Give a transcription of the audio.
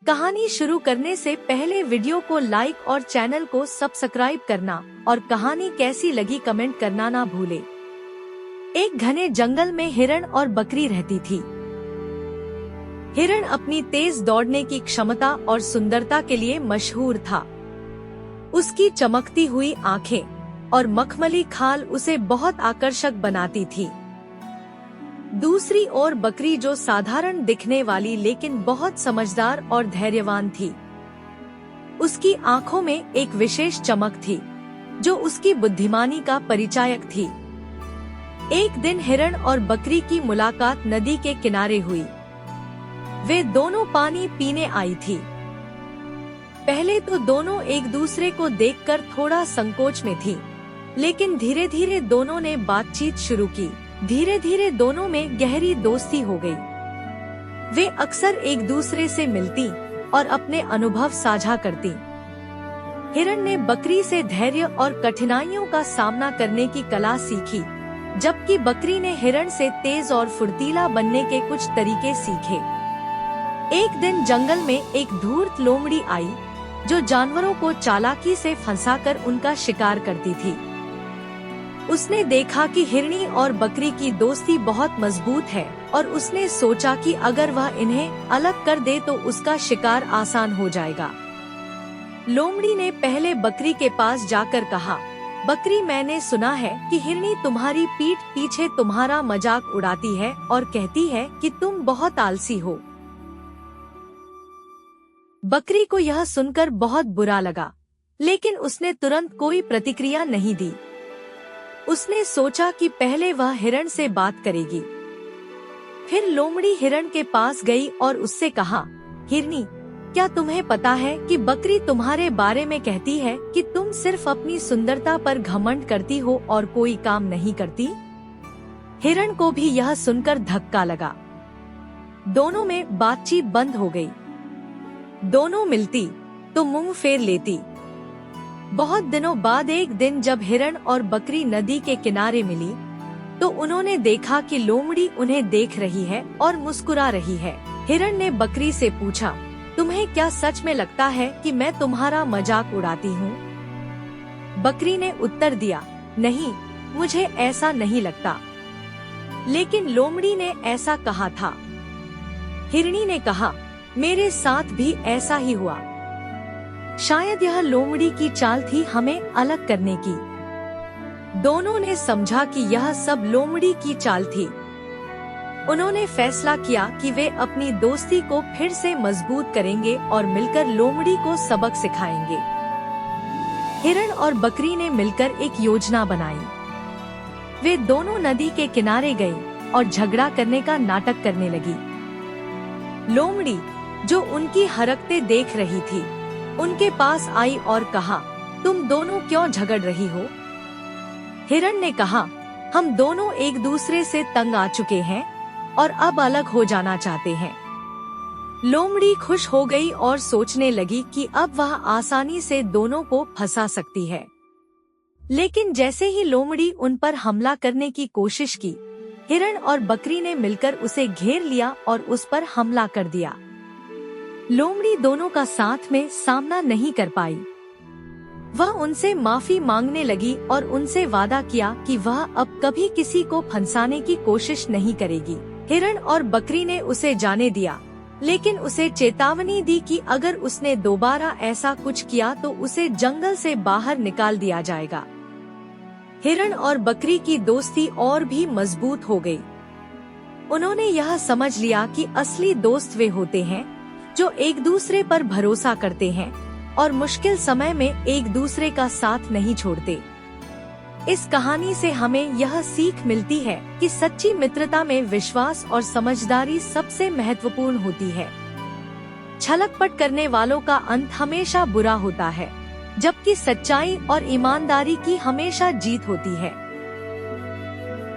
कहानी शुरू करने से पहले वीडियो को लाइक और चैनल को सब्सक्राइब करना और कहानी कैसी लगी कमेंट करना ना भूले। एक घने जंगल में हिरण और बकरी रहती थी। हिरण अपनी तेज दौड़ने की क्षमता और सुंदरता के लिए मशहूर था। उसकी चमकती हुई आंखें और मखमली खाल उसे बहुत आकर्षक बनाती थी। दूसरी ओर बकरी जो साधारण दिखने वाली लेकिन बहुत समझदार और धैर्यवान थी। उसकी आंखों में एक विशेष चमक थी जो उसकी बुद्धिमानी का परिचायक थी। एक दिन हिरण और बकरी की मुलाकात नदी के किनारे हुई। वे दोनों पानी पीने आई थी। पहले तो दोनों एक दूसरे को देखकर थोड़ा संकोच में थी, लेकिन धीरे धीरे दोनों ने बातचीत शुरू की। धीरे धीरे दोनों में गहरी दोस्ती हो गई। वे अक्सर एक दूसरे से मिलती और अपने अनुभव साझा करती। हिरण ने बकरी से धैर्य और कठिनाइयों का सामना करने की कला सीखी, जबकि बकरी ने हिरण से तेज और फुर्तीला बनने के कुछ तरीके सीखे। एक दिन जंगल में एक धूर्त लोमड़ी आई जो जानवरों को चालाकी से फंसाकर उनका शिकार करती थी। उसने देखा कि हिरनी और बकरी की दोस्ती बहुत मजबूत है और उसने सोचा कि अगर वह इन्हें अलग कर दे तो उसका शिकार आसान हो जाएगा। लोमड़ी ने पहले बकरी के पास जाकर कहा, बकरी, मैंने सुना है कि हिरनी तुम्हारी पीठ पीछे तुम्हारा मजाक उड़ाती है और कहती है कि तुम बहुत आलसी हो। बकरी को यह सुनकर बहुत बुरा लगा, लेकिन उसने तुरंत कोई प्रतिक्रिया नहीं दी। उसने सोचा कि पहले वह हिरण से बात करेगी। फिर लोमड़ी हिरण के पास गई और उससे कहा, हिरनी, क्या तुम्हें पता है कि बकरी तुम्हारे बारे में कहती है कि तुम सिर्फ अपनी सुंदरता पर घमंड करती हो और कोई काम नहीं करती? हिरण को भी यह सुनकर धक्का लगा। दोनों में बातचीत बंद हो गई। दोनों मिलती तो मुंह फेर लेती। बहुत दिनों बाद एक दिन जब हिरण और बकरी नदी के किनारे मिली, तो उन्होंने देखा कि लोमड़ी उन्हें देख रही है और मुस्कुरा रही है। हिरण ने बकरी से पूछा, तुम्हें क्या सच में लगता है कि मैं तुम्हारा मजाक उड़ाती हूँ? बकरी ने उत्तर दिया, नहीं, मुझे ऐसा नहीं लगता, लेकिन लोमड़ी ने ऐसा कहा था। हिरनी ने कहा, मेरे साथ भी ऐसा ही हुआ। शायद यह लोमड़ी की चाल थी हमें अलग करने की। दोनों ने समझा कि यह सब लोमड़ी की चाल थी। उन्होंने फैसला किया कि वे अपनी दोस्ती को फिर से मजबूत करेंगे और मिलकर लोमड़ी को सबक सिखाएंगे। हिरण और बकरी ने मिलकर एक योजना बनाई। वे दोनों नदी के किनारे गईं और झगड़ा करने का नाटक करने लगी। लोमड़ी, जो उनकी हरकतें देख रही थी, उनके पास आई और कहा, तुम दोनों क्यों झगड़ रही हो? हिरण ने कहा, हम दोनों एक दूसरे से तंग आ चुके हैं और अब अलग हो जाना चाहते हैं। लोमड़ी खुश हो गई और सोचने लगी कि अब वह आसानी से दोनों को फंसा सकती है। लेकिन जैसे ही लोमड़ी उन पर हमला करने की कोशिश की, हिरण और बकरी ने मिलकर उसे घेर लिया और उस पर हमला कर दिया। लोमड़ी दोनों का साथ में सामना नहीं कर पाई। वह उनसे माफी मांगने लगी और उनसे वादा किया कि वह अब कभी किसी को फंसाने की कोशिश नहीं करेगी। हिरण और बकरी ने उसे जाने दिया, लेकिन उसे चेतावनी दी कि अगर उसने दोबारा ऐसा कुछ किया तो उसे जंगल से बाहर निकाल दिया जाएगा। हिरण और बकरी की दोस्ती और भी मजबूत हो गई। उन्होंने यह समझ लिया कि असली दोस्त वे होते हैं जो एक दूसरे पर भरोसा करते हैं और मुश्किल समय में एक दूसरे का साथ नहीं छोड़ते। इस कहानी से हमें यह सीख मिलती है कि सच्ची मित्रता में विश्वास और समझदारी सबसे महत्वपूर्ण होती है। छलकपट करने वालों का अंत हमेशा बुरा होता है, जबकि सच्चाई और ईमानदारी की हमेशा जीत होती है।